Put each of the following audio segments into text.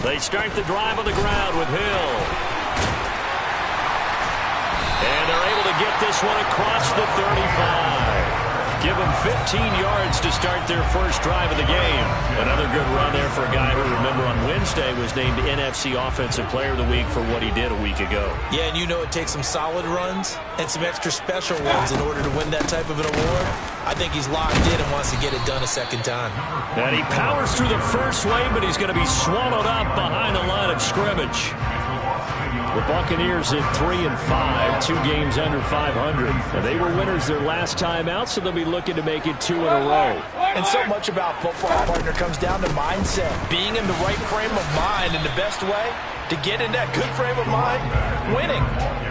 They start the drive on the ground with Hill. And they're able to get this one across the 35. Give them 15 yards to start their first drive of the game. Another good run there for a guy who, remember, on Wednesday was named NFC Offensive Player of the Week for what he did a week ago. Yeah, and you know it takes some solid runs and some extra special ones in order to win that type of an award. I think he's locked in and wants to get it done a second time. And he powers through the first wave, but he's going to be swallowed up behind the line of scrimmage. The Buccaneers at 3-5, 2 games under 500. And they were winners their last time out, so they'll be looking to make it 2 in a row. And so much about football, partner, comes down to mindset. Being in the right frame of mind, and the best way to get in that good frame of mind, winning.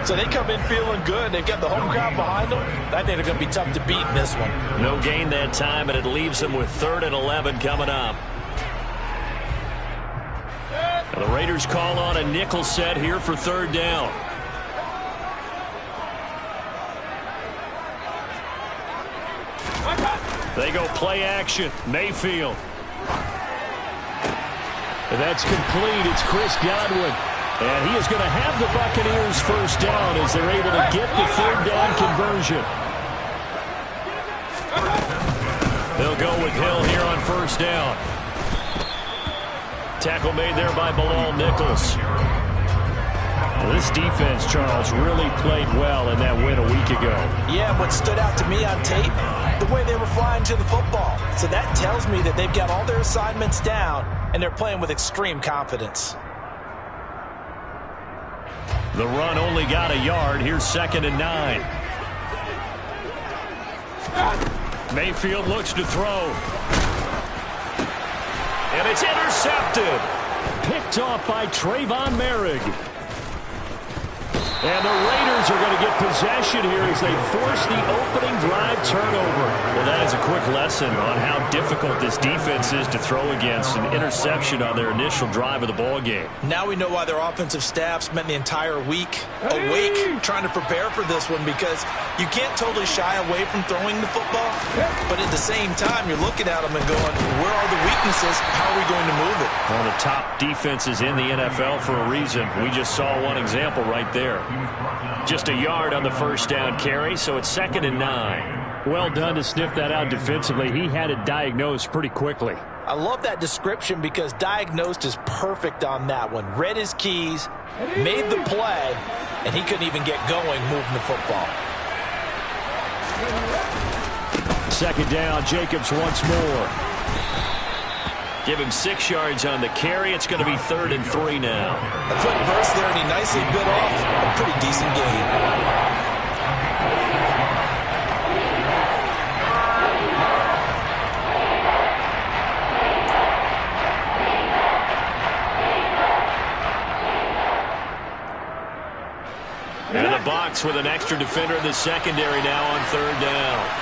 So they come in feeling good. They've got the home crowd behind them. I think they're going to be tough to beat in this one. No gain that time, and it leaves them with 3rd and 11 coming up. And the Raiders call on a nickel set here for 3rd down. They go play action. Mayfield. And that's complete. It's Chris Godwin. And he is going to have the Buccaneers first down as they're able to get the 3rd down conversion. They'll go with Hill here on first down. Tackle made there by Bilal Nichols. Well, this defense, Charles, really played well in that win a week ago. Yeah, what stood out to me on tape, the way they were flying to the football. So that tells me that they've got all their assignments down, and they're playing with extreme confidence. The run only got a yard. Here's 2nd and 9. Mayfield looks to throw. And it's intercepted. Picked off by Trayvon Merrick. And the Raiders are going to get possession here as they force the opening drive turnover. Well, that is a quick lesson on how difficult this defense is to throw against. An interception on their initial drive of the ball game. Now we know why their offensive staff spent the entire week awake trying to prepare for this one, because you can't totally shy away from throwing the football, but at the same time you're looking at them and going, where are the weaknesses? How are we going to move it? One of the top defenses in the NFL for a reason. We just saw one example right there. Just a yard on the first down carry, so it's 2nd and 9. Well done to sniff that out defensively. He had it diagnosed pretty quickly. I love that description, because diagnosed is perfect on that one. Read his keys, made the play, and he couldn't even get going moving the football. 2nd down, Jacobs once more. Give him 6 yards on the carry. It's going to be 3rd and 3 now. A quick burst there, and he nicely bit off a pretty decent gain. And the box with an extra defender in the secondary now on 3rd down.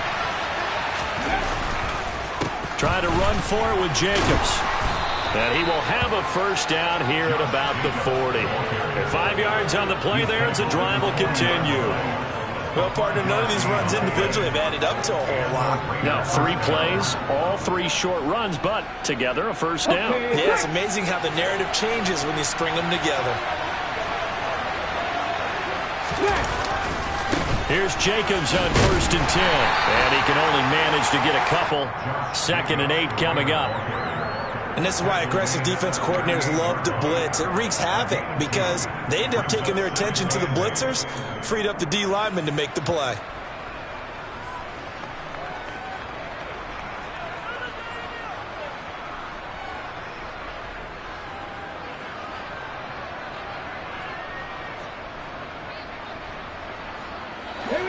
Trying to run for it with Jacobs. And he will have a first down here at about the 40. And 5 yards on the play there as the drive will continue. Well, partner, none of these runs individually have added up to a whole lot. Now, 3 plays, all 3 short runs, but together a first down. Yeah, it's amazing how the narrative changes when you string them together. Here's Jacobs on 1st and 10. And he can only manage to get a couple. 2nd and 8 coming up. And this is why aggressive defense coordinators love to blitz. It wreaks havoc because they end up taking their attention to the blitzers, freed up the D lineman to make the play.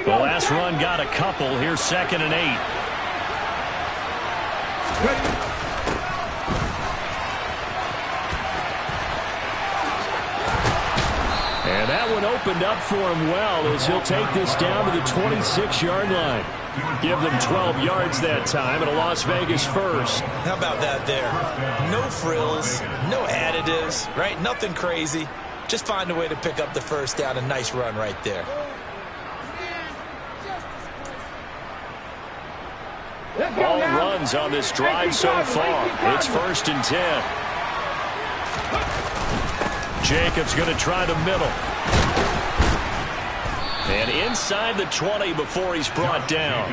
The last run got a couple. Here's 2nd and 8. And that one opened up for him well as he'll take this down to the 26-yard line. Give them 12 yards that time and a Las Vegas first. How about that there? No frills, no additives, right? Nothing crazy. Just find a way to pick up the first down. A nice run right there. All runs on this drive so far. It's 1st and 10. Jacobs going to try the middle. And inside the 20 before he's brought down.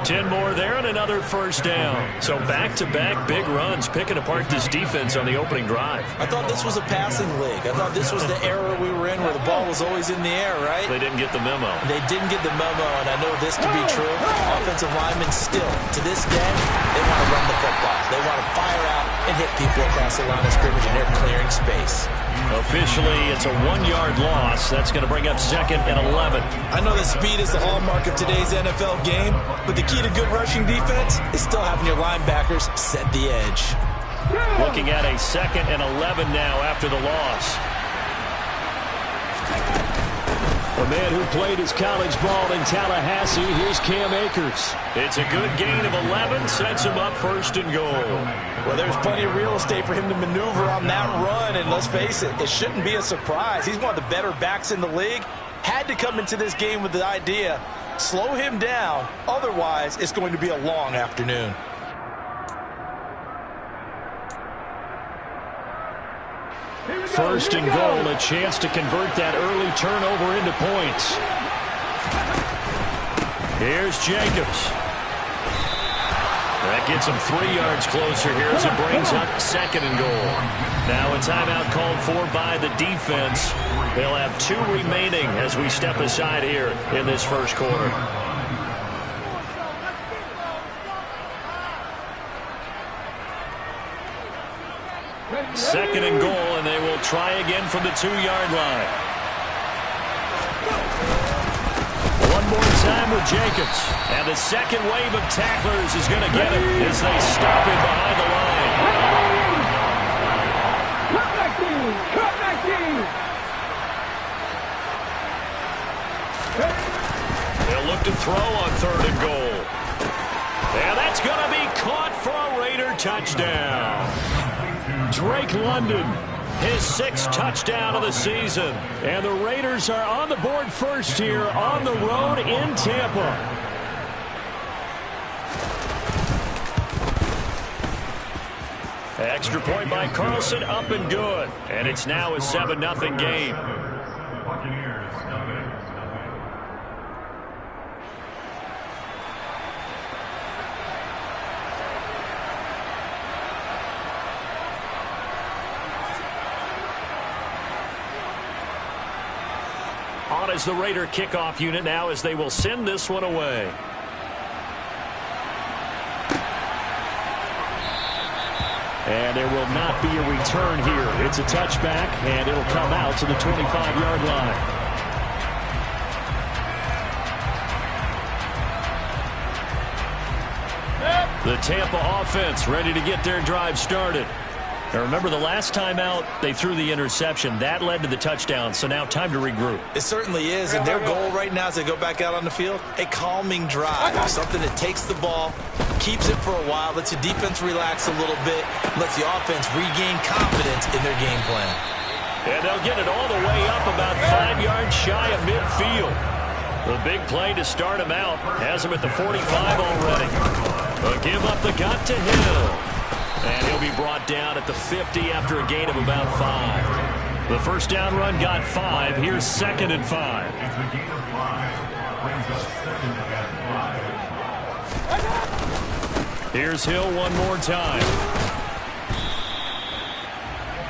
10 more there and another first down. So back-to-back big runs picking apart this defense on the opening drive. I thought this was a passing league. I thought this was the era we were in where the ball was always in the air, right? They didn't get the memo. They didn't get the memo, and I know this to be true. Offensive linemen still, to this day, they want to run the football. They want to fire out and hit people across the line of scrimmage, and they're clearing space. Officially, it's a 1-yard loss. That's going to bring up 2nd and 11. I know that speed is the hallmark of today's NFL game, but the key to good rushing defense is still having your linebackers set the edge. Looking at a 2nd and 11 now after the loss. A man who played his college ball in Tallahassee, here's Cam Akers. It's a good gain of 11, sets him up 1st and goal. Well, there's plenty of real estate for him to maneuver on that run, and let's face it, it shouldn't be a surprise. He's one of the better backs in the league. Had to come into this game with the idea, slow him down, otherwise it's going to be a long afternoon. First and goal, a chance to convert that early turnover into points. Here's Jacobs. That gets him 3 yards closer here as it brings up 2nd and goal. Now a timeout called for by the defense. They'll have 2 remaining as we step aside here in this first quarter. Second and goal, and they will try again from the 2-yard line. One more time with Jacobs. And the second wave of tacklers is going to get him as they stop him behind the line. They'll look to throw on 3rd and goal. And that's going to be caught for a Raider touchdown. Drake London, his 6th touchdown of the season. And the Raiders are on the board first here on the road in Tampa. Extra point by Carlson, up and good. And it's now a 7-0 game. On as the Raider kickoff unit now as they will send this one away. And there will not be a return here. It's a touchback, and it'll come out to the 25-yard line. The Tampa offense ready to get their drive started. Now remember, the last time out, they threw the interception. That led to the touchdown, so now time to regroup. It certainly is, and their goal right now as they go back out on the field, a calming drive. Something that takes the ball, keeps it for a while, lets the defense relax a little bit, lets the offense regain confidence in their game plan. And they'll get it all the way up about 5 yards shy of midfield. The big play to start him out has him at the 45 already. A give up the gut to Hill. And he'll be brought down at the 50 after a gain of about 5. The first down run got 5. Here's 2nd and 5. Here's Hill one more time.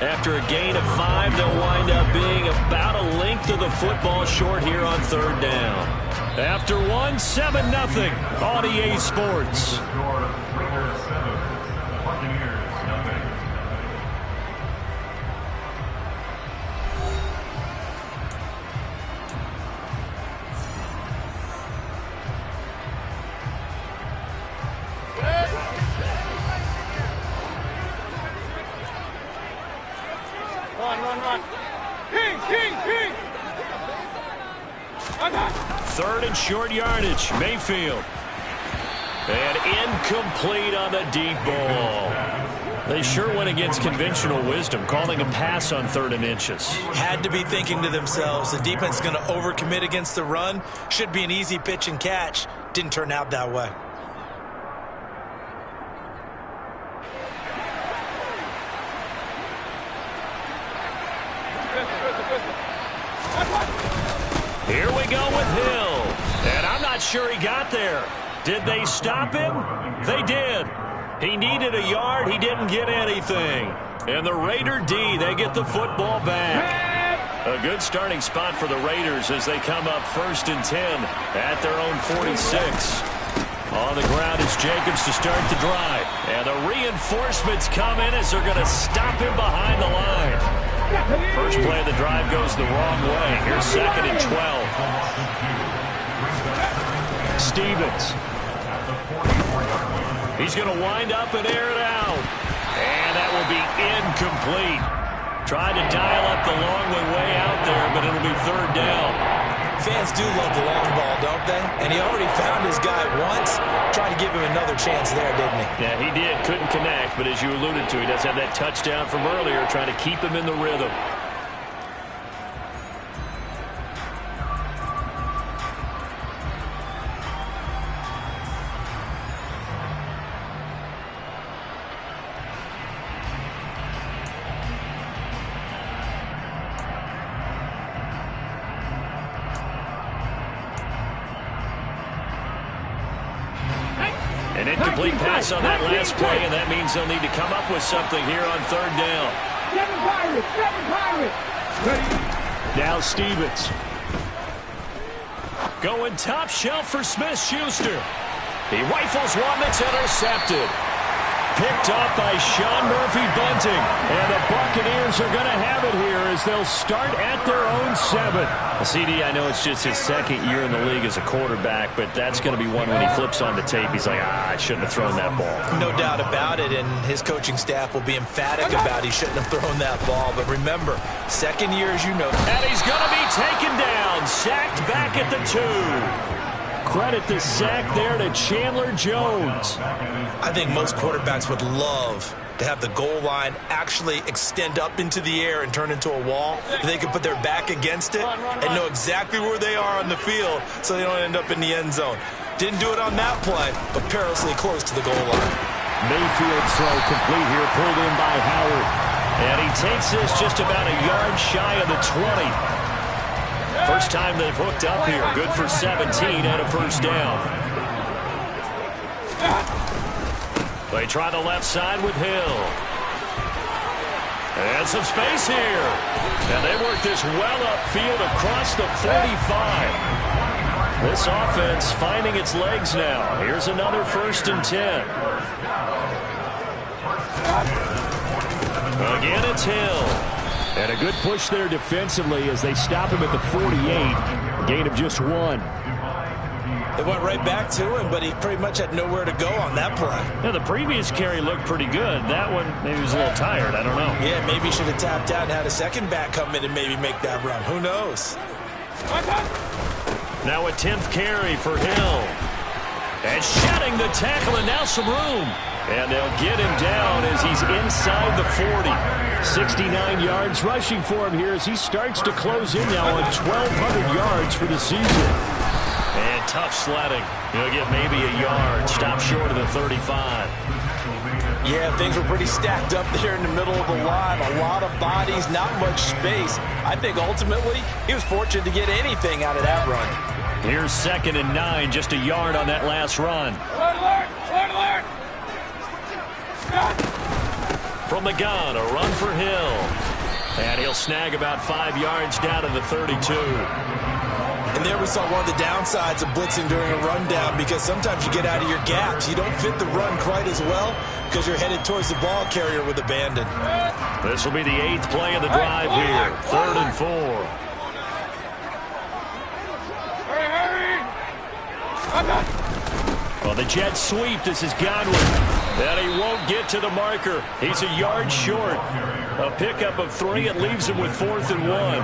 After a gain of 5, they'll wind up being about a length of the football short here on 3rd down. After 1, 7-0 on EA Sports. Run. King. 3rd and short yardage. Mayfield. And incomplete on the deep ball. They sure went against conventional wisdom, calling a pass on 3rd and inches. Had to be thinking to themselves, the defense is going to overcommit against the run. Should be an easy pitch and catch. Didn't turn out that way. go with Hill. And I'm not sure he got there. Did they stop him? They did. He needed a yard. He didn't get anything. And the Raider D, they get the football back. A good starting spot for the Raiders as they come up 1st and 10 at their own 46. On the ground is Jacobs to start the drive. And the reinforcements come in as they're going to stop him behind the line. First play of the drive goes the wrong way. Here's 2nd and 12. Stevens. He's going to wind up and air it out. And that will be incomplete. Tried to dial up the long way out there, but it'll be 3rd down. Fans do love the long ball, don't they? And he already found his guy once. Tried to give him another chance there, didn't he? Yeah, he did. Couldn't connect, but as you alluded to, he does have that touchdown from earlier, trying to keep him in the rhythm. An incomplete pass on that last play, and that means they'll need to come up with something here on 3rd down. Seven Pirates. Now Stevens. Going top shelf for Smith-Schuster. He rifles one that's intercepted. Picked off by Sean Murphy-Bunting. And the Buccaneers are going to have it here as they'll start at their own 7. CD, I know it's just his 2nd year in the league as a quarterback, but that's going to be one when he flips on the tape. He's like, I shouldn't have thrown that ball. No doubt about it, and his coaching staff will be emphatic about he shouldn't have thrown that ball. But remember, 2nd year, as you know. And he's going to be taken down, sacked back at the 2. Credit the sack there to Chandler Jones. I think most quarterbacks would love to have the goal line actually extend up into the air and turn into a wall. They can put their back against it and know exactly where they are on the field so they don't end up in the end zone. Didn't do it on that play, but perilously close to the goal line. Mayfield's throw complete here, pulled in by Howard. And he takes this just about a yard shy of the 20. First time they've hooked up here. Good for 17 and a 1st down. They try the left side with Hill. And some space here. And they work this well upfield across the 45. This offense finding its legs now. Here's another 1st and 10. Again, it's Hill. And a good push there defensively as they stop him at the 48. Gain of just 1. They went right back to him, but he pretty much had nowhere to go on that play. Yeah, the previous carry looked pretty good. That one, maybe he was a little tired. I don't know. Yeah, maybe he should have tapped out and had a second back come in and maybe make that run. Who knows? Now a 10th carry for Hill. And shedding the tackle, and now some room. And they'll get him down as he's inside the 40. 69 yards rushing for him here as he starts to close in now on 1,200 yards for the season. And tough sledding. He'll get maybe a yard. Stop short of the 35. Yeah, things were pretty stacked up there in the middle of the line. A lot of bodies, not much space. I think ultimately he was fortunate to get anything out of that run. Here's 2nd and 9, just a yard on that last run. Alert! From the gun, a run for Hill. And he'll snag about 5 yards down to the 32. And there we saw one of the downsides of blitzing during a rundown, because sometimes you get out of your gaps. You don't fit the run quite as well because you're headed towards the ball carrier with abandon. This will be the 8th play of the drive here. 3rd and 4. Hurry! Well, the jet sweep. This is Godwin. And he won't get to the marker. He's a yard short. A pickup of 3. It leaves him with 4th and 1.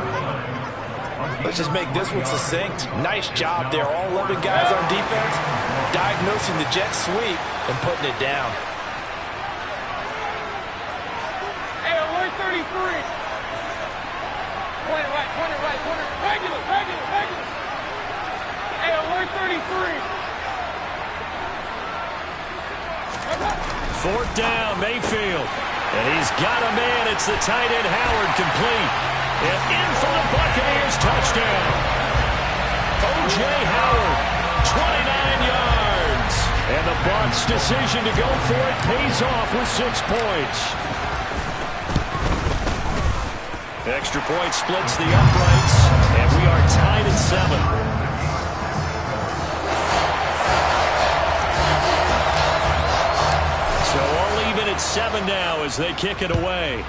Let's just make this one succinct. Nice job there. All 11 guys on defense diagnosing the jet sweep and putting it down. Hey, alert 33. Point it right. Regular. Hey, alert 33. 4th down, Mayfield. And he's got a man. It's the tight end, Howard, complete. And in for the Buccaneers touchdown. O.J. Howard, 29 yards. And the Bucs' decision to go for it pays off with 6 points. Extra point splits the uprights, and we are tied at 7. So all even at 7 now as they kick it away.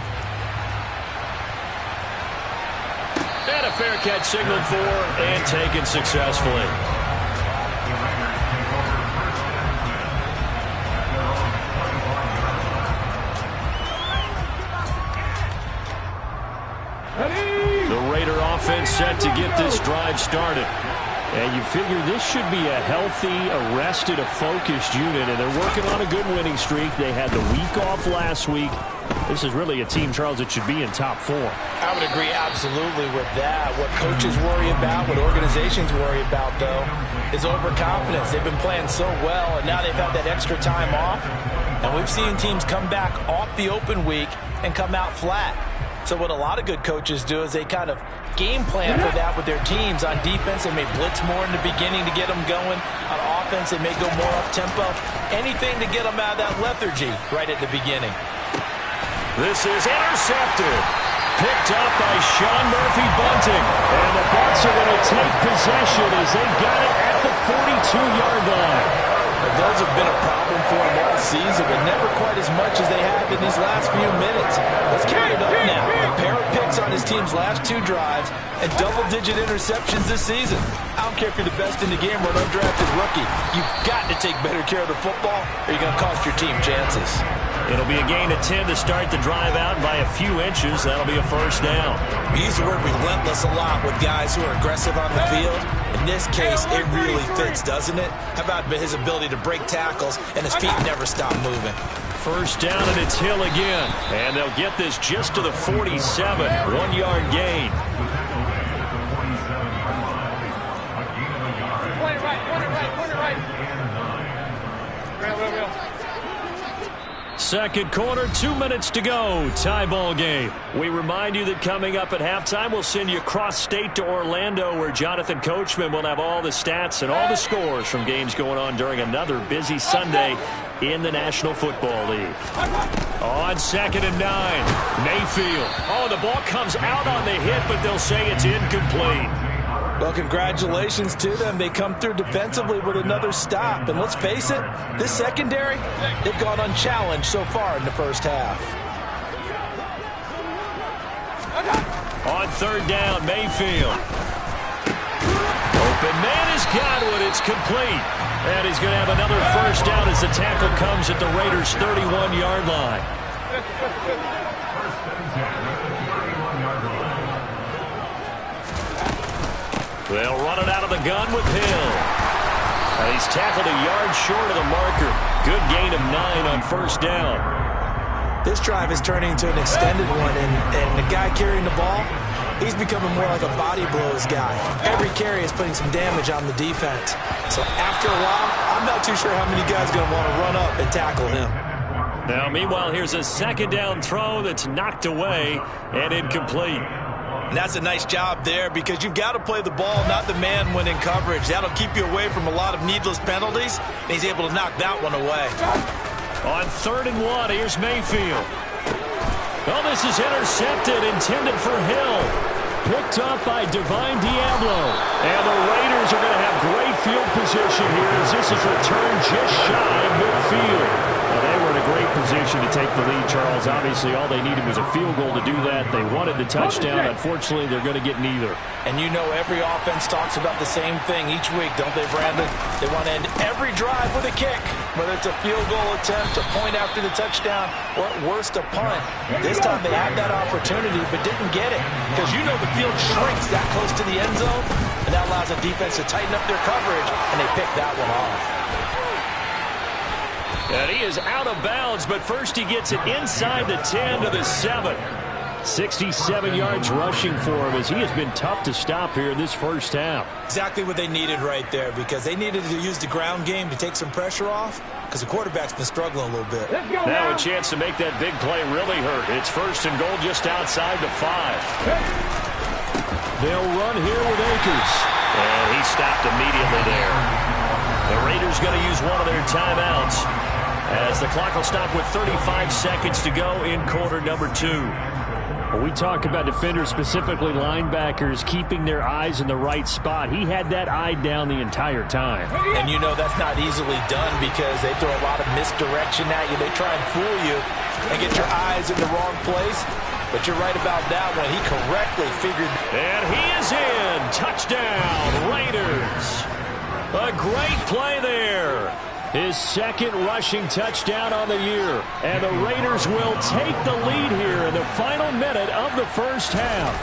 And a fair catch signaled for and taken successfully. The Raider offense set to get this drive started. And you figure this should be a healthy, arrested, a focused unit, and they're working on a good winning streak. They had the week off last week. This is really a team, Charles, that should be in top 4. I would agree absolutely with that. What coaches worry about, what organizations worry about, though, is overconfidence. They've been playing so well, and now they've had that extra time off. And we've seen teams come back off the open week and come out flat. So what a lot of good coaches do is they kind of game plan for that with their teams. On defense, they may blitz more in the beginning to get them going. On offense, they may go more up-tempo. Anything to get them out of that lethargy right at the beginning. This is intercepted. Picked up by Sean Murphy-Bunting. And the Bucs are going to take possession as they got it at the 42-yard line. Those have been a problem for them all season, but never quite as much as they have in these last few minutes. Let's carry it up now. A pair of picks on his team's last 2 drives and double-digit interceptions this season. I don't care if you're the best in the game or an undrafted rookie. You've got to take better care of the football or you're going to cost your team chances. It'll be a gain of 10 to start the drive out by a few inches. That'll be a first down. We use the word relentless a lot with guys who are aggressive on the field. In this case, it really fits, doesn't it? How about his ability to break tackles and his feet never stop moving? First down, and it's Hill again. And they'll get this just to the 47. 1-yard gain. Point it right. Real. Second quarter, 2 minutes to go. Tie ball game. We remind you that coming up at halftime, we'll send you cross-state to Orlando, where Jonathan Coachman will have all the stats and all the scores from games going on during another busy Sunday in the National Football League. On 2nd and 9, Mayfield. Oh, the ball comes out on the hit, but they'll say it's incomplete. Well, congratulations to them. They come through defensively with another stop. And let's face it, this secondary, they've gone unchallenged so far in the first half. On 3rd down, Mayfield. Open man has got one. It's complete. And he's going to have another first down as the tackle comes at the Raiders' 31-yard line. They'll run it out of the gun with Hill. And he's tackled a yard short of the marker. Good gain of 9 on first down. This drive is turning into an extended one, and the guy carrying the ball, he's becoming more like a body blows guy. Every carry is putting some damage on the defense. So after a while, I'm not too sure how many guys are going to want to run up and tackle him. Now, meanwhile, here's a 2nd down throw that's knocked away and incomplete. And that's a nice job there because you've got to play the ball, not the man when in coverage. That'll keep you away from a lot of needless penalties, and he's able to knock that one away. On 3rd and 1, here's Mayfield. Oh, this is intercepted, intended for Hill. Picked up by Divine Diablo. And the Raiders are going to have great field position here as this is returned just shy of midfield. Well, they were in a great position to take the lead, Charles. Obviously, all they needed was a field goal to do that. They wanted the touchdown. Unfortunately, they're going to get neither. And you know every offense talks about the same thing each week, don't they, Brandon? They want to end every drive with a kick, whether it's a field goal attempt, a point after the touchdown, or at worst, a punt. This time they had that opportunity but didn't get it because you know the field shrinks that close to the end zone, and that allows the defense to tighten up their coverage, and they pick that one off. And he is out of bounds, but first he gets it inside the 10 to the 7. 67 yards rushing for him as he has been tough to stop here in this first half. Exactly what they needed right there because they needed to use the ground game to take some pressure off because the quarterback's been struggling a little bit. Now a chance to make that big play really hurt. It's 1st and goal just outside the 5. They'll run here with Akers. And he stopped immediately there. The Raiders going to use one of their timeouts as the clock will stop with 35 seconds to go in quarter number 2. Well, we talk about defenders, specifically linebackers, keeping their eyes in the right spot. He had that eye down the entire time. And you know that's not easily done because they throw a lot of misdirection at you. They try and fool you and get your eyes in the wrong place. But you're right about that one. He correctly figured. And he is in. Touchdown, Raiders. A great play there. His second rushing touchdown on the year. And the Raiders will take the lead here in the final minute of the first half.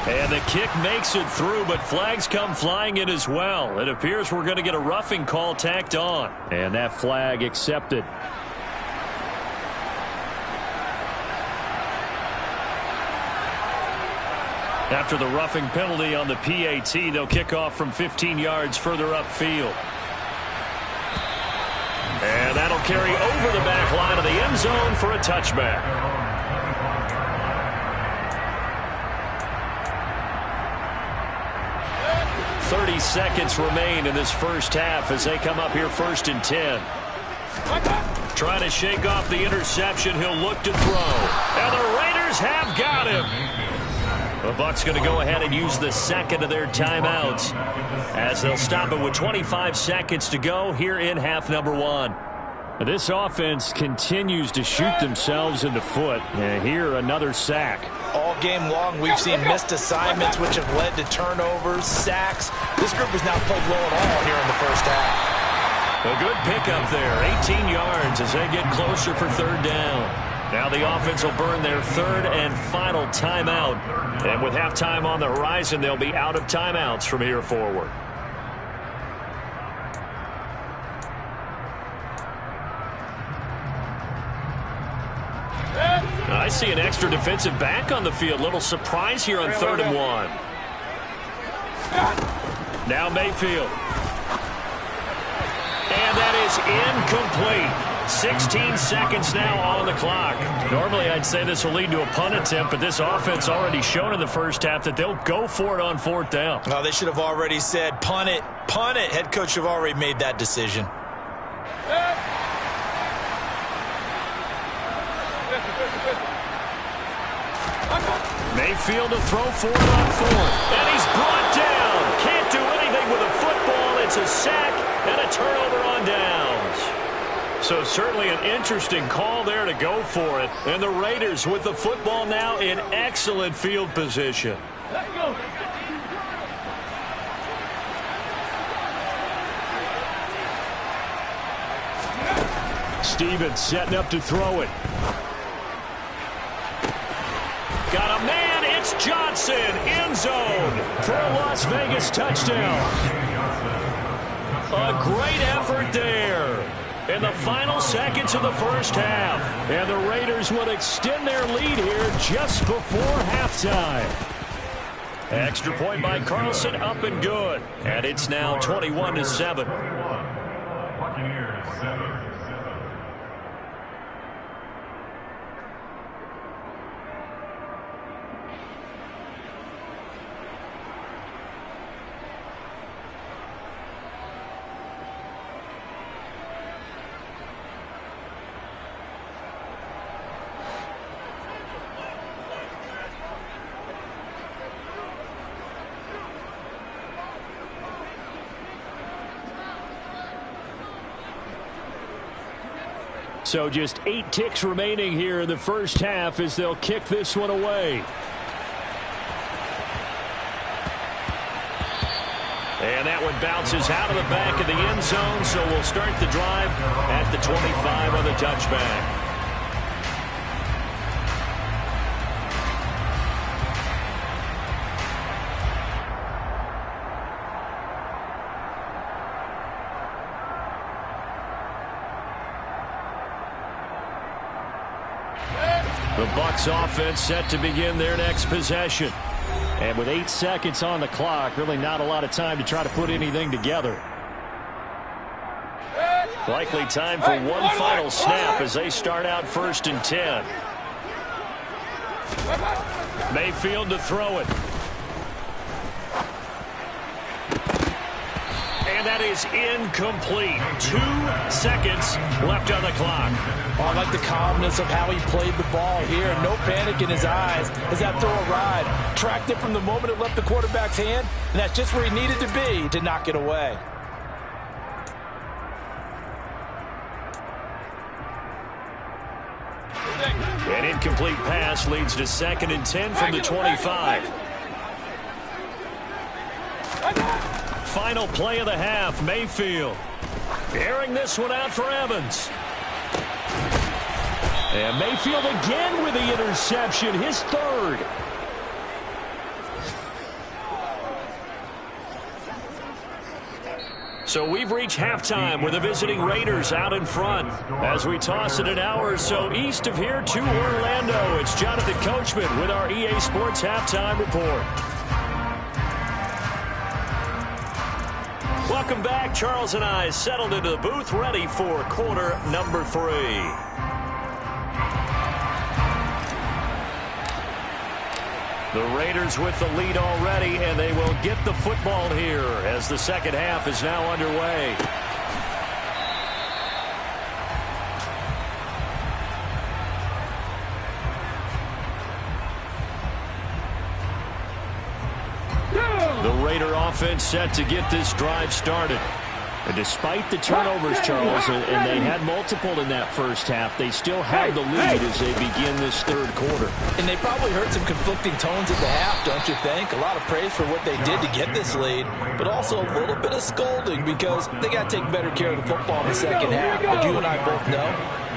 And the kick makes it through, but flags come flying in as well. It appears we're going to get a roughing call tacked on. And that flag accepted. After the roughing penalty on the PAT, they'll kick off from 15 yards further upfield. And that'll carry over the back line of the end zone for a touchback. Seconds remain in this first half as they come up here 1st and 10. Trying to shake off the interception. He'll look to throw. And the Raiders have got him. The Bucs going to go ahead and use the second of their timeouts as they'll stop it with 25 seconds to go here in half number 1. This offense continues to shoot themselves in the foot. And here, another sack. All game long, we've seen missed assignments, which have led to turnovers, sacks. This group has not played well at all here in the first half. A good pickup there, 18 yards as they get closer for 3rd down. Now the offense will burn their 3rd and final timeout. And with halftime on the horizon, they'll be out of timeouts from here forward. I see an extra defensive back on the field. Little surprise here on 3rd and 1. Now Mayfield. And that is incomplete. 16 seconds now on the clock. Normally I'd say this will lead to a punt attempt, but this offense already shown in the first half that they'll go for it on 4th down. Oh, they should have already said punt it. Punt it. Head coach have already made that decision. Mayfield to throw for it on 4th. And he's brought down. Can't do anything with a football. It's a sack and a turnover on downs. So certainly an interesting call there to go for it. And the Raiders with the football now in excellent field position. Let's go. Stevens setting up to throw it. Got a man, it's Johnson, end zone for a Las Vegas touchdown. A great effort there in the final seconds of the first half. And the Raiders will extend their lead here just before halftime. Extra point by Carlson, up and good. And it's now 21-7. So just 8 ticks remaining here in the first half as they'll kick this one away. And that one bounces out of the back of the end zone, so we'll start the drive at the 25 on the touchback. The Bucs offense set to begin their next possession. And with 8 seconds on the clock, really not a lot of time to try to put anything together. Likely time for one final snap as they start out 1st and 10. Mayfield to throw it. And that is incomplete. 2 seconds left on the clock. Oh, I like the calmness of how he played the ball here. No panic in his eyes as that throw arrived. Tracked it from the moment it left the quarterback's hand, and that's just where he needed to be to knock it away. An incomplete pass leads to 2nd and 10 from the 25. Final play of the half, Mayfield. Airing this one out for Evans. And Mayfield again with the interception, his 3rd. So we've reached halftime with the visiting Raiders out in front. As we toss it an hour or so east of here to Orlando, it's Jonathan Coachman with our EA Sports Halftime Report. Welcome back. Charles and I settled into the booth ready for quarter number 3. The Raiders with the lead already, and they will get the football here as the second half is now underway. The Raider offense set to get this drive started. And despite the turnovers, Charles, and they had multiple in that first half, they still have the lead as they begin this 3rd quarter. And they probably heard some conflicting tones at the half, don't you think? A lot of praise for what they did to get this lead, but also a little bit of scolding because they got to take better care of the football in the second half. But you and I both know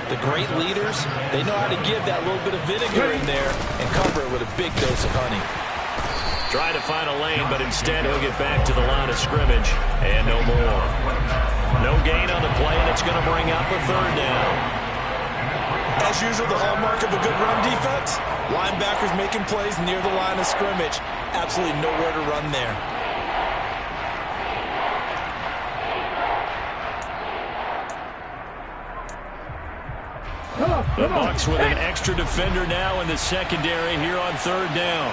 the great leaders, they know how to give that little bit of vinegar in there and cover it with a big dose of honey. Trying to find a lane, but instead he'll get back to the line of scrimmage. And no more. No gain on the play, and it's going to bring up a 3rd down. As usual, the hallmark of a good run defense, linebackers making plays near the line of scrimmage. Absolutely nowhere to run there. The Bucs with an extra defender now in the secondary here on 3rd down.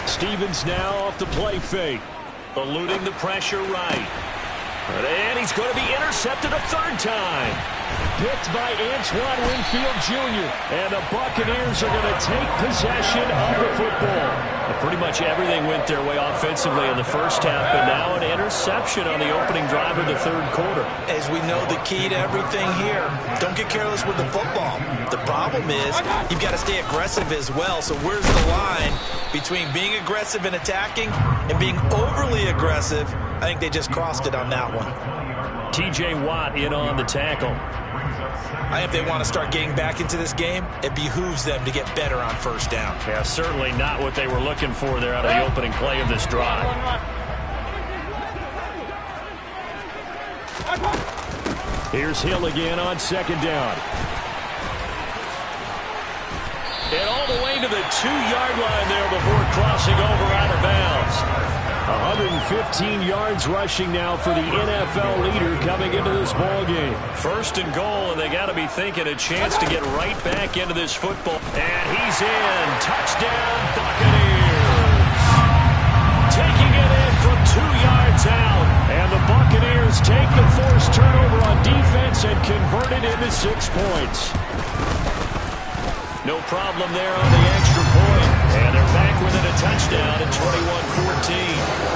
Stevens now off the play fake. Eluding the pressure right. And he's going to be intercepted a 3rd time. Picked by Antoine Winfield Jr. And the Buccaneers are going to take possession of the football. Pretty much everything went their way offensively in the first half, but now an interception on the opening drive of the 3rd quarter. As we know, the key to everything here, don't get careless with the football. The problem is you've got to stay aggressive as well. So where's the line between being aggressive and attacking and being overly aggressive? I think they just crossed it on that one. T.J. Watt in on the tackle. I think if they want to start getting back into this game, it behooves them to get better on 1st down. Yeah, certainly not what they were looking for there out of the opening play of this drive. Here's Hill again on 2nd down. And all the way to the 2-yard line there before crossing over out of bounds. 115 yards rushing now for the NFL leader coming into this ball game. 1st and goal, and they got to be thinking a chance to get right back into this football. And he's in. Touchdown, Buccaneers. Taking it in from 2 yards out. And the Buccaneers take the forced turnover on defense and convert it into 6 points. No problem there on the extra point. And they're back within a touchdown at 21-14.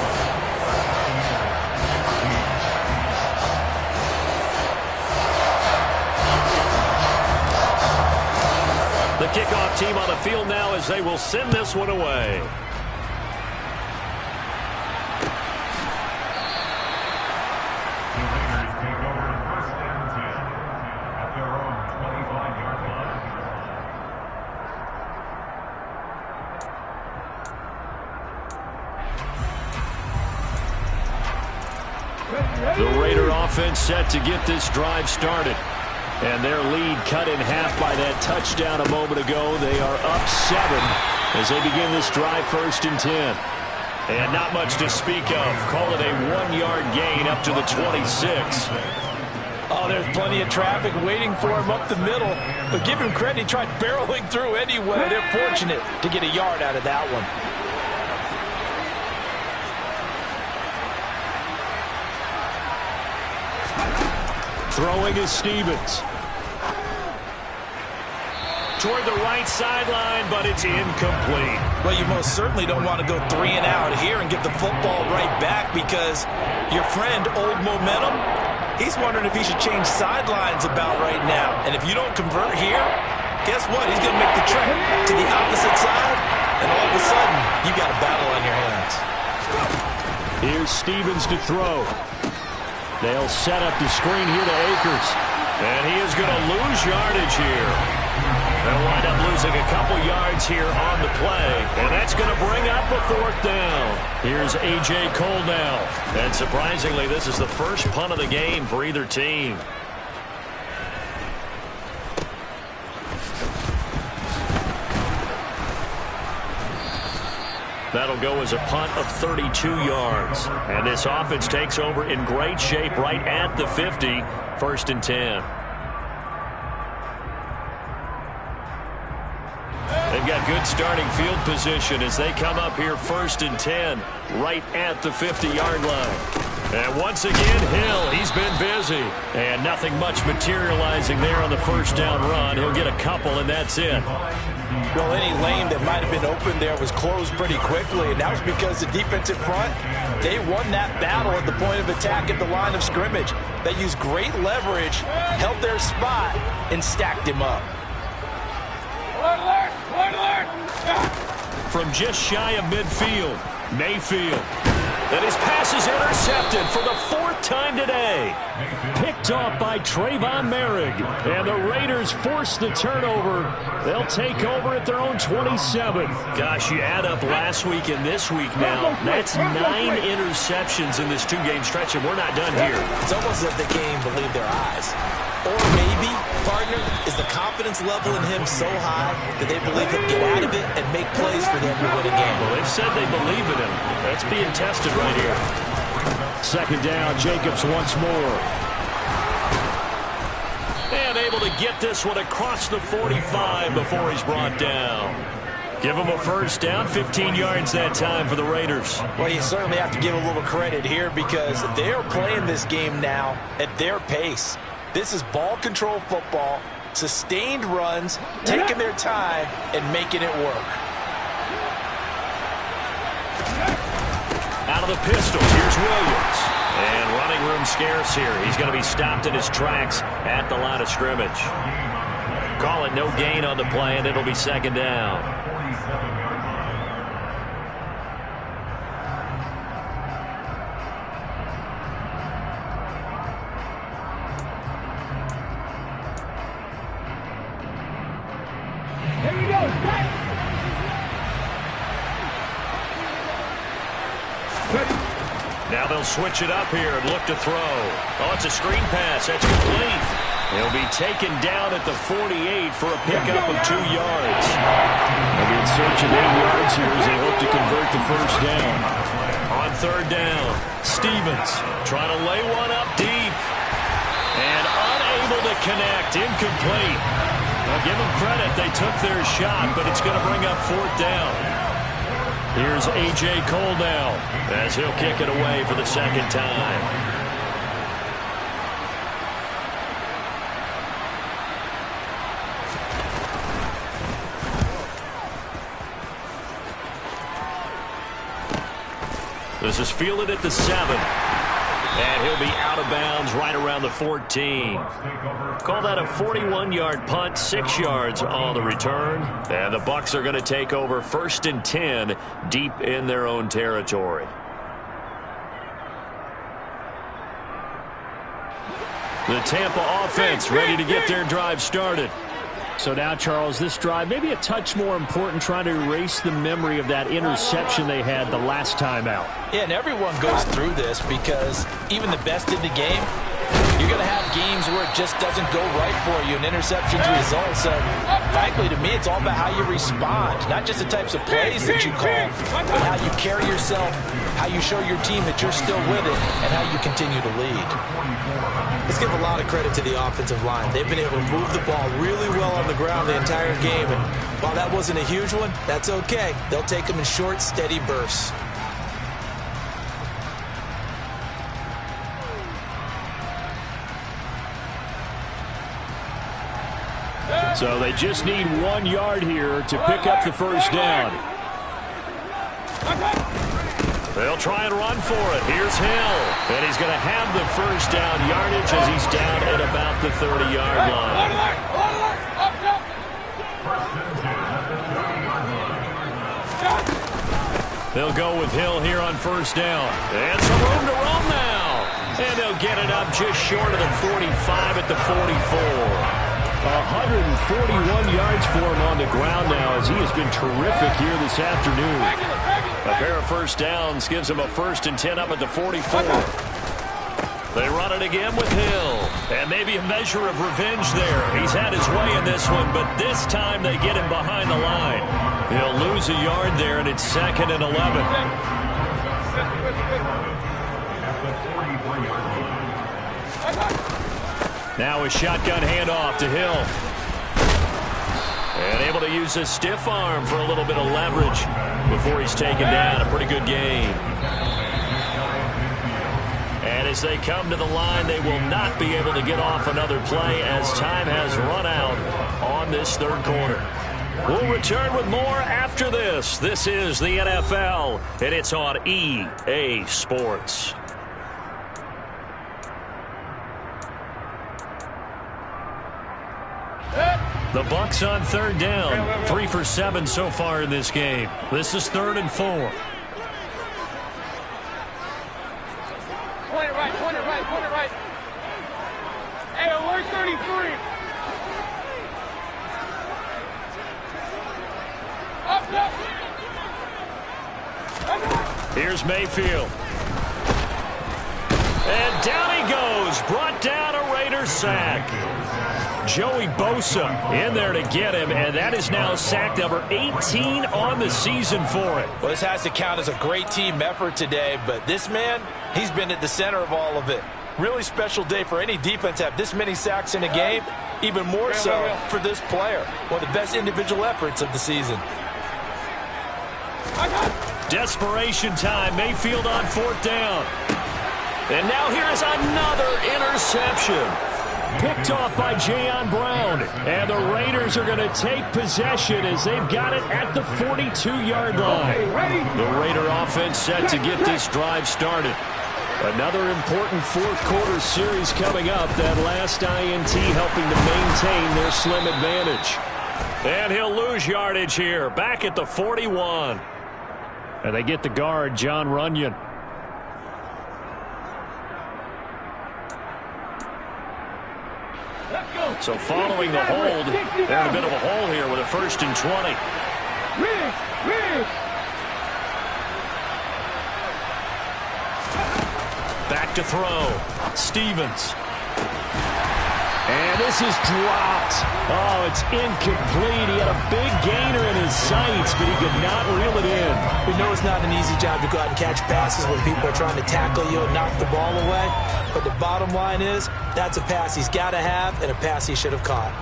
The kickoff team on the field now as they will send this one away. The Raider offense set to get this drive started. And their lead cut in half by that touchdown a moment ago. They are up 7 as they begin this drive 1st and 10. And not much to speak of. Call it a 1-yard gain up to the 26. Oh, there's plenty of traffic waiting for him up the middle. But give him credit, he tried barreling through anyway. They're fortunate to get a yard out of that one. Throwing is Stevens. Toward the right sideline, but it's incomplete. Well, you most certainly don't want to go 3 and out here and get the football right back because your friend, Old Momentum, he's wondering if he should change sidelines about right now. And if you don't convert here, guess what? He's going to make the trek to the opposite side, and all of a sudden, you got a battle on your hands. Here's Stevens to throw. They'll set up the screen here to Akers. And he is going to lose yardage here. They'll wind up losing a couple yards here on the play, and that's going to bring up a 4th down. Here's A.J. Cole now. And surprisingly, this is the first punt of the game for either team. That'll go as a punt of 32 yards. And this offense takes over in great shape right at the 50, 1st and 10. They've got good starting field position as they come up here 1st and 10 right at the 50-yard line. And once again, Hill, he's been busy. And nothing much materializing there on the 1st down run. He'll get a couple, and that's it. Well, any lane that might have been open there was closed pretty quickly, and that was because the defensive front, they won that battle at the point of attack at the line of scrimmage. They used great leverage, held their spot, and stacked him up. From just shy of midfield, Mayfield. And his pass is intercepted for the 4th time today. Picked off by Trayvon Merrick. And the Raiders force the turnover. They'll take over at their own 27. Gosh, you add up last week and this week now. That's 9 interceptions in this 2-game stretch, and we're not done here. It's almost as if they can't even believe their eyes. Or maybe, partner, is the confidence level in him so high that they believe he'll get out of it and make plays for them to win a game. Well, they've said they believe in him. That's being tested right here. 2nd down, Jacobs once more. And able to get this one across the 45 before he's brought down. Give him a 1st down, 15 yards that time for the Raiders. Well, you certainly have to give a little credit here because they're playing this game now at their pace. This is ball control football, sustained runs, taking their time, and making it work. Out of the pistol, here's Williams. And running room scarce here. He's going to be stopped in his tracks at the line of scrimmage. Call it no gain on the play, and it'll be 2nd down. Now they'll switch it up here and look to throw. Oh, it's a screen pass. That's complete. He'll be taken down at the 48 for a pickup of 2 yards. They'll be in search of 8 yards here as they hope to convert the 1st down. On 3rd down, Stevens trying to lay one up deep. And unable to connect. Incomplete. Well, give them credit. They took their shot, but it's going to bring up 4th down. Here's A.J. Cole now as he'll kick it away for the 2nd time. This is fielded at the 7. And he'll be out of bounds right around the 14. Call that a 41-yard punt, 6 yards on the return. And the Bucs are going to take over 1st and 10 deep in their own territory. The Tampa offense ready to get their drive started. So now, Charles, this drive maybe a touch more important, trying to erase the memory of that interception they had the last time out. Yeah, and everyone goes through this because even the best in the game, You're going to have games where it just doesn't go right for you, and interceptions result. So, frankly, to me, it's all about how you respond, not just the types of plays that you call, but how you carry yourself, how you show your team that you're still with it, and how you continue to lead. Let's give a lot of credit to the offensive line. They've been able to move the ball really well on the ground the entire game, and while that wasn't a huge one, that's okay. They'll take them in short, steady bursts. So they just need 1 yard here to pick up the first down. They'll try and run for it. Here's Hill. And he's going to have the first down yardage as he's down at about the 30-yard line. They'll go with Hill here on first down. And some room to roam now. And they'll get it up just short of the 45 at the 44. 141 yards for him on the ground now as he has been terrific here this afternoon. A pair of first downs gives him a 1st and 10 up at the 44. They run it again with Hill. And maybe a measure of revenge there. He's had his way in this one, but this time they get him behind the line. He'll lose a yard there, and it's 2nd and 11. Now a shotgun handoff to Hill. And able to use a stiff arm for a little bit of leverage before he's taken down. A pretty good game. And as they come to the line, they will not be able to get off another play as time has run out on this 3rd quarter. We'll return with more after this. This is the NFL, and it's on EA Sports. The Bucs on 3rd down. 3 for 7 so far in this game. This is 3rd and 4. Point it right, point it right, point it right. Hey, alert 33. Up. Here's Mayfield. And down he goes. Brought down a Raider sack. Joey Bosa in there to get him, and that is now sack number 18 on the season for it. Well, this has to count as a great team effort today, but this man, he's been at the center of all of it. Really special day for any defense to have this many sacks in a game, even more so for this player. One of the best individual efforts of the season. Desperation time. Mayfield on 4th down. And now here is another interception. Picked off by Jayon Brown. And the Raiders are going to take possession as they've got it at the 42-yard line. The Raider offense set to get this drive started. Another important 4th quarter series coming up. That last INT helping to maintain their slim advantage. And he'll lose yardage here. Back at the 41. And they get the guard, Jon Runyan. So following the hold, they're in a bit of a hole here with a 1st and 20. Back to throw. Stevens. And this is dropped. Oh, it's incomplete. He had a big gainer in his sights, but he could not reel it in. We know it's not an easy job to go out and catch passes when people are trying to tackle you and knock the ball away. But the bottom line is, that's a pass he's got to have and a pass he should have caught.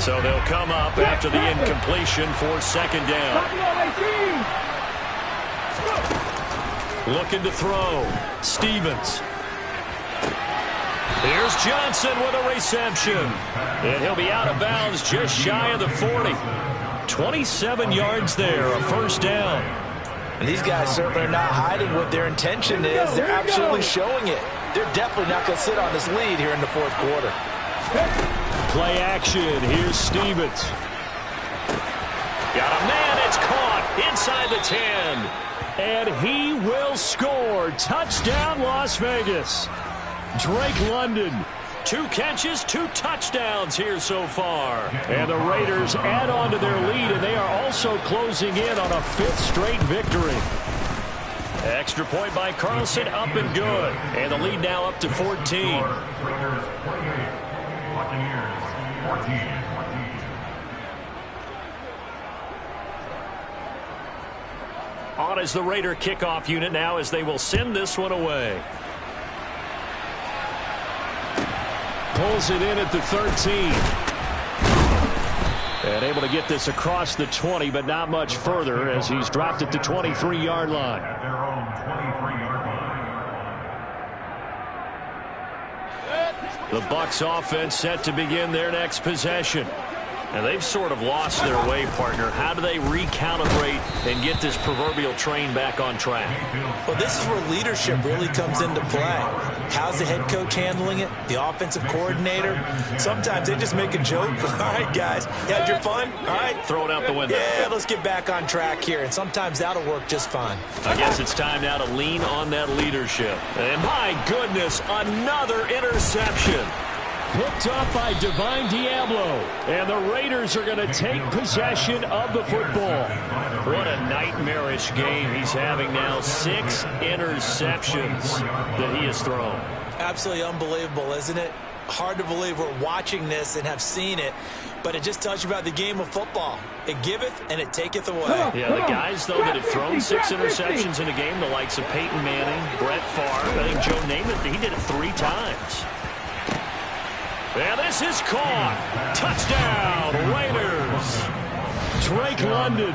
So they'll come up after the incompletion for 2nd down. Looking to throw. Stevens. Here's Johnson with a reception. And he'll be out of bounds just shy of the 40. 27 yards there, a 1st down. And these guys certainly are not hiding what their intention is. They're absolutely showing it. They're definitely not going to sit on this lead here in the 4th quarter. Play action. Here's Stevens. Got a man. It's caught inside the 10. And he will score. Touchdown, Las Vegas. Drake London. 2 catches, 2 touchdowns here so far. And the Raiders add on to their lead, and they are also closing in on a 5th straight victory. Extra point by Carlson, up and good. And the lead now up to 14. On is the Raider kickoff unit now as they will send this one away. Pulls it in at the 13. And able to get this across the 20, but not much further as he's dropped at the 23-yard line. The Bucs offense set to begin their next possession. And they've sort of lost their way, partner. How do they recalibrate and get this proverbial train back on track? Well, this is where leadership really comes into play. How's the head coach handling it? The offensive coordinator? Sometimes they just make a joke. All right, guys, you had your fun? All right. Throw it out the window. Yeah, let's get back on track here. And sometimes that'll work just fine. I guess it's time now to lean on that leadership. And my goodness, another interception. Picked off by Divine Diablo. And the Raiders are going to take possession of the football. What a nightmarish game he's having now. 6 interceptions that he has thrown. Absolutely unbelievable, isn't it? Hard to believe we're watching this and have seen it. But it just tells you about the game of football. It giveth and it taketh away. Yeah, the guys, though, that have thrown 6 interceptions in a game, the likes of Peyton Manning, Brett Favre, I think Joe Namath, he did it 3 times. And this is caught. Touchdown, Raiders. Drake London,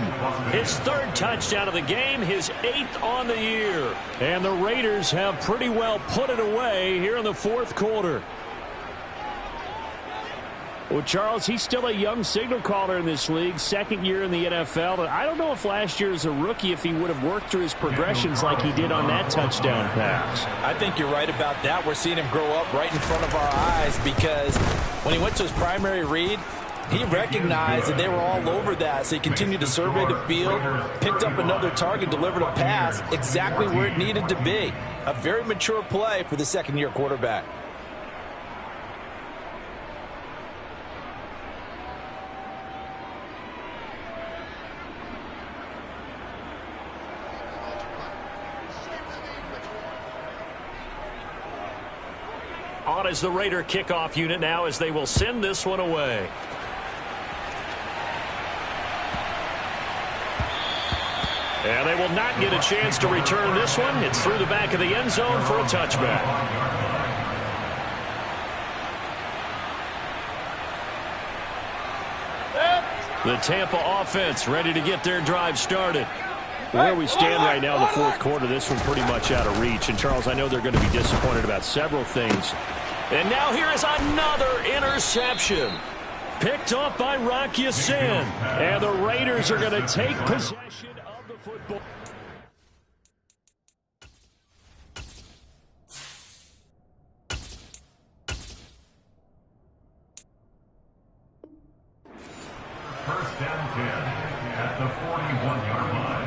his 3rd touchdown of the game, his 8th on the year. And the Raiders have pretty well put it away here in the 4th quarter. Well, Charles, he's still a young signal caller in this league, 2nd year in the NFL. I don't know if last year as a rookie, if he would have worked through his progressions like he did on that touchdown pass. I think you're right about that. We're seeing him grow up right in front of our eyes because when he went to his primary read, he recognized that they were all over that, so he continued to survey the field, picked up another target, delivered a pass exactly where it needed to be. A very mature play for the 2nd-year quarterback. On is the Raider kickoff unit now as they will send this one away. And they will not get a chance to return this one. It's through the back of the end zone for a touchback. The Tampa offense ready to get their drive started. Where we stand right now in the 4th quarter, this one pretty much out of reach. And, Charles, I know they're going to be disappointed about several things. And now here is another interception. Picked off by Rock Ya-Sin. And the Raiders are going to take possession of the football. First down 10 at the 41-yard line.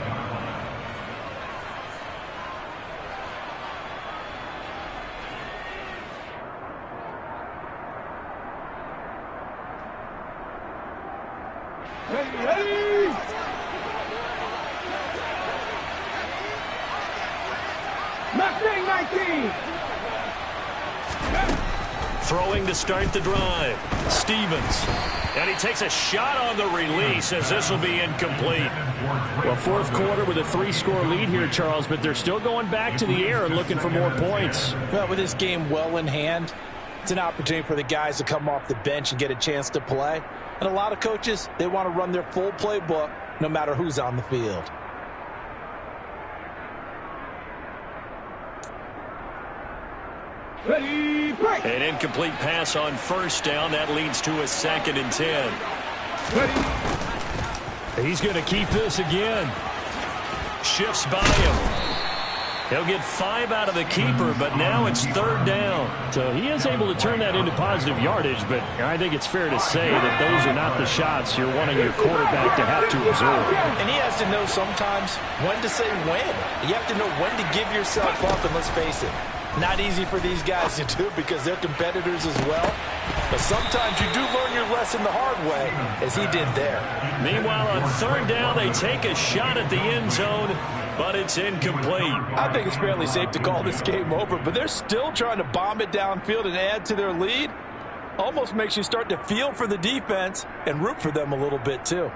Ready! Mustang 19! Throwing to start the drive. Stevens. And he takes a shot on the release as this will be incomplete. Well, 4th quarter with a 3-score lead here, Charles, but they're still going back to the air and looking for more points. Well, with this game well in hand, it's an opportunity for the guys to come off the bench and get a chance to play. And a lot of coaches, they want to run their full playbook no matter who's on the field. Ready, break! An incomplete pass on 1st down. That leads to a 2nd and 10. Ready. He's going to keep this again. Shifts by him. He'll get 5 out of the keeper, but now it's 3rd down. So he is able to turn that into positive yardage, but I think it's fair to say that those are not the shots you're wanting your quarterback to have to absorb. And he has to know sometimes when to say when. You have to know when to give yourself up, and let's face it, not easy for these guys to do because they're competitors as well. But sometimes you do learn your lesson the hard way, as he did there. Meanwhile, on 3rd down, they take a shot at the end zone. but it's incomplete. I think it's fairly safe to call this game over, but they're still trying to bomb it downfield and add to their lead. Almost makes you start to feel for the defense and root for them a little bit too.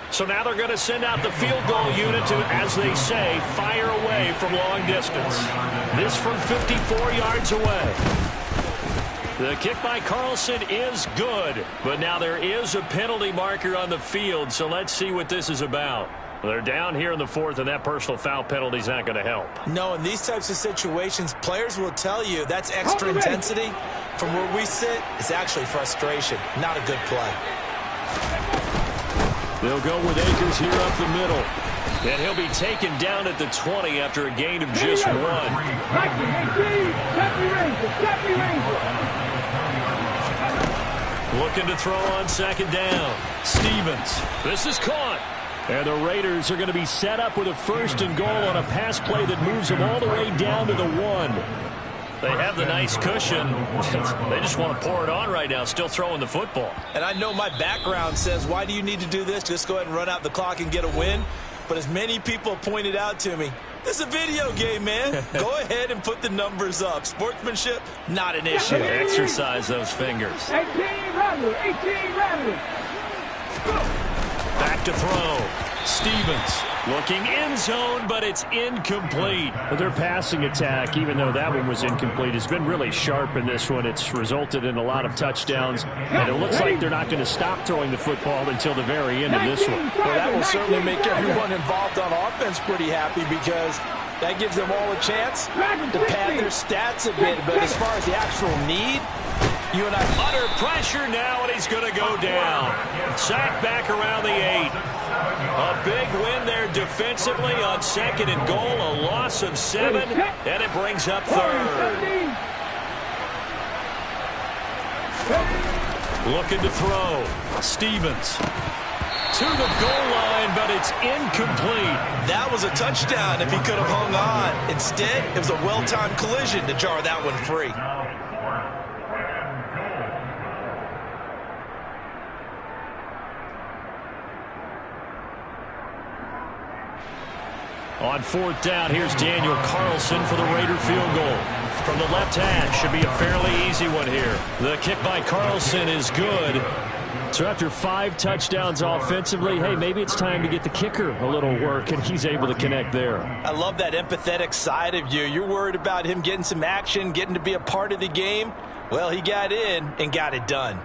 So now they're going to send out the field goal unit to, as they say, fire away from long distance. This from 54 yards away. The kick by Carlson is good, but now there is a penalty marker on the field, so let's see what this is about. They're down here in the fourth, and that personal foul penalty is not going to help. No, in these types of situations, players will tell you that's extra intensity. From where we sit, it's actually frustration, not a good play. They'll go with Akers here up the middle. And he'll be taken down at the 20 after a gain of just 1. Looking to throw on second down. Stevens. This is caught. And the Raiders are going to be set up with a 1st and goal on a pass play that moves them all the way down to the 1. They have the nice cushion. They just want to pour it on right now, still throwing the football. And I know my background says, why do you need to do this? Just go ahead and run out the clock and get a win. But as many people pointed out to me, this is a video game, man. Go ahead and put the numbers up. Sportsmanship, not an issue. Exercise those fingers. 18 Ramley. Back to throw. Stevens looking end zone, but it's incomplete. Their passing attack, even though that one was incomplete, has been really sharp in this one. It's resulted in a lot of touchdowns, and it looks like they're not going to stop throwing the football until the very end of this one. Well, that will certainly make everyone involved on offense pretty happy because that gives them all a chance to pad their stats a bit. But as far as the actual need, you and I under pressure now, and he's going to go down. Sacked back around the 8. A big win there defensively on 2nd and goal. A loss of 7, and it brings up 3rd. Looking to throw. Stevens to the goal line, but it's incomplete. That was a touchdown if he could have hung on. Instead, it was a well-timed collision to jar that one free. On 4th down, here's Daniel Carlson for the Raider field goal. From the left hash, should be a fairly easy one here. The kick by Carlson is good. So after 5 touchdowns offensively, hey, maybe it's time to get the kicker a little work, and he's able to connect there. I love that empathetic side of you. You're worried about him getting some action, getting to be a part of the game. Well, he got in and got it done.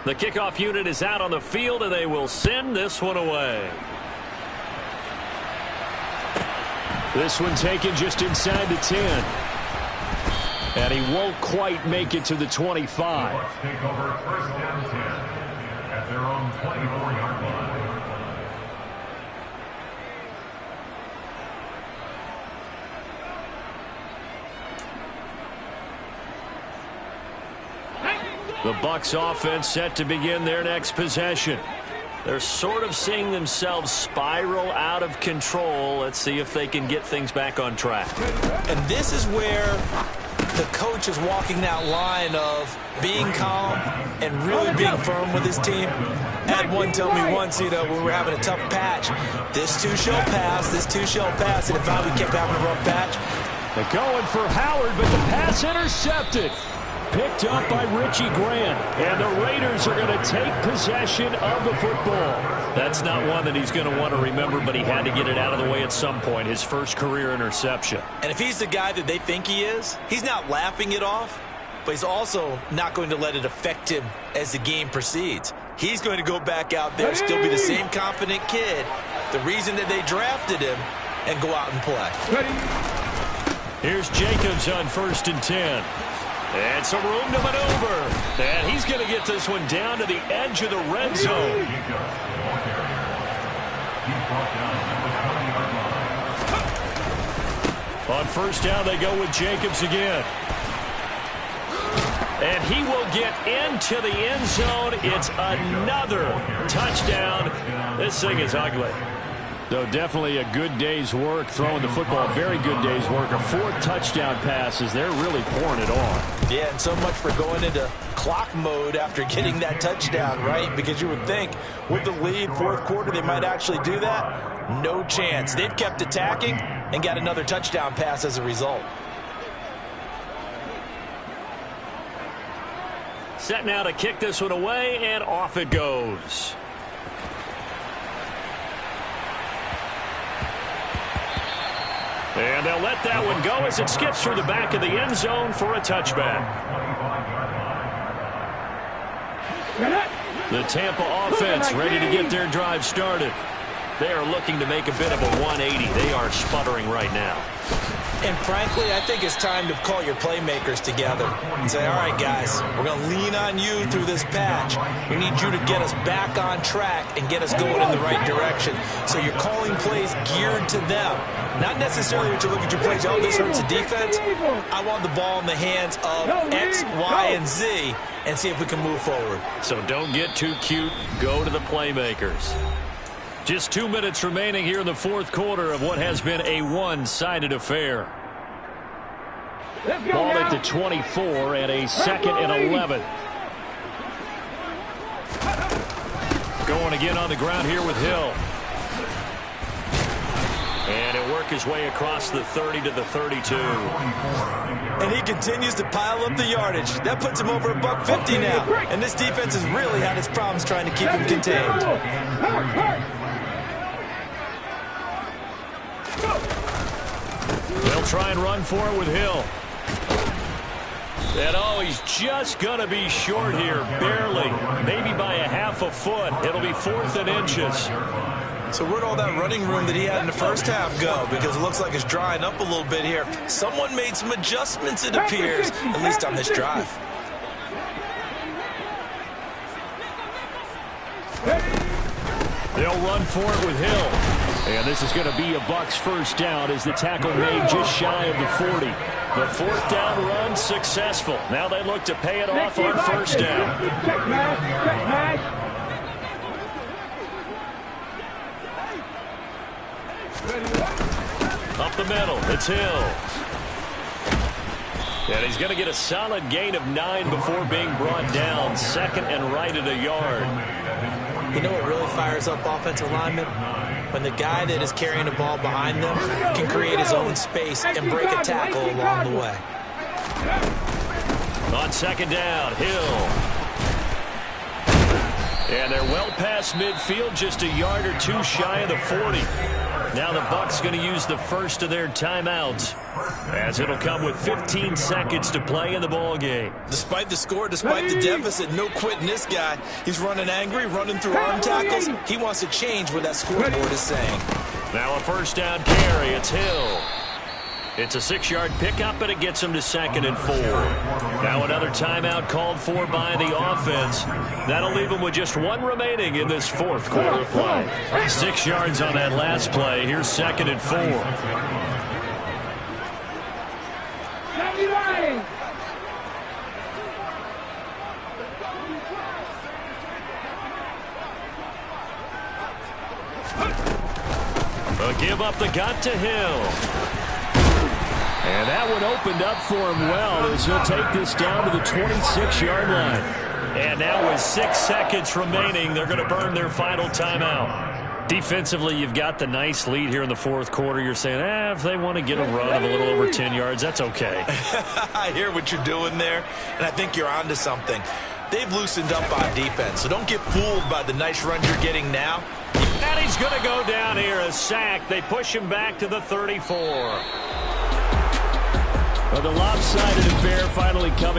The kickoff unit is out on the field, and they will send this one away. This one taken just inside the 10. And he won't quite make it to the 25. Let's take over 1st down 10 at their own 24-yard line. The Bucs offense set to begin their next possession. They're sort of seeing themselves spiral out of control. Let's see if they can get things back on track. And this is where the coach is walking that line of being calm and really being firm with his team. I had one tell me once, when we were having a tough patch, this too shall pass, this too shall pass. And if I kept having a rough patch. They're going for Howard, but the pass intercepted. Picked up by Richie Grant. And the Raiders are going to take possession of the football. That's not one that he's going to want to remember, but he had to get it out of the way at some point. His first career interception. And if he's the guy that they think he is, he's not laughing it off, but he's also not going to let it affect him as the game proceeds. He's going to go back out there, still be the same confident kid, the reason that they drafted him, and go out and play. Here's Jacobs on 1st and 10. And some room to maneuver. And he's going to get this one down to the edge of the red zone. On 1st down, they go with Jacobs again. And he will get into the end zone. It's another touchdown. This thing is ugly. Though definitely a good day's work throwing the football. Very good day's work. A 4th touchdown passes. They're really pouring it on. Yeah, and so much for going into clock mode after getting that touchdown, right? Because you would think with the lead, 4th quarter, they might actually do that. No chance. They've kept attacking and got another touchdown pass as a result. Set now to kick this one away, and off it goes. And they'll let that one go as it skips through the back of the end zone for a touchback. The Tampa offense ready to get their drive started. They are looking to make a bit of a 180. They are sputtering right now. And frankly, I think it's time to call your playmakers together and say, all right, guys, we're going to lean on you through this patch. We need you to get us back on track and get us going in the right direction. So you're calling plays geared to them. Not necessarily what you look at your plays, oh, this hurts the defense. I want the ball in the hands of X, Y, and Z and see if we can move forward. So don't get too cute. Go to the playmakers. Just 2 minutes remaining here in the 4th quarter of what has been a one-sided affair. Ball at the 24 and a 2nd and 11. Going again on the ground here with Hill. And he'll work his way across the 30 to the 32. And he continues to pile up the yardage. That puts him over $150 now. And this defense has really had its problems trying to keep him contained. They'll try and run for it with Hill. And oh, he's just going to be short here, barely, maybe by a half a foot. It'll be 4th and inches. So where'd all that running room that he had in the first half go? Because it looks like it's drying up a little bit here. Someone made some adjustments, it appears, at least on this drive. They'll run for it with Hill. And this is going to be a Bucs first down as the tackle made just shy of the 40. The 4th down run successful. Now they look to pay it off on first down. Up the middle, it's Hill. And he's going to get a solid gain of 9 before being brought down. 2nd and right at a yard. You know what really fires up offensive linemen? When the guy that is carrying the ball behind them can create his own space and break a tackle along the way. On 2nd down, Hill. And they're well past midfield, just a yard or 2 shy of the 40. Now the Bucs going to use the first of their timeouts, as it'll come with 15 seconds to play in the ball game. Despite the score, despite the deficit, no quitting this guy. He's running angry, running through arm tackles. He wants to change what that scoreboard is saying. Now a first down carry. It's Hill. It's a 6-yard pickup, and it gets him to 2nd and 4. Now another timeout called for by the offense. That'll leave him with just 1 remaining in this 4th quarter of play. 6 yards on that last play. Here's 2nd and 4. A give up the gut to Hill. And that one opened up for him well as he'll take this down to the 26-yard line. And now with 6 seconds remaining, they're going to burn their final timeout. Defensively, you've got the nice lead here in the 4th quarter. You're saying, if they want to get a run of a little over 10 yards, that's okay. I hear what you're doing there, and I think you're onto something. They've loosened up on defense, so don't get fooled by the nice run you're getting now. And he's going to go down here, a sack. They push him back to the 34. Well, the lopsided affair finally coming.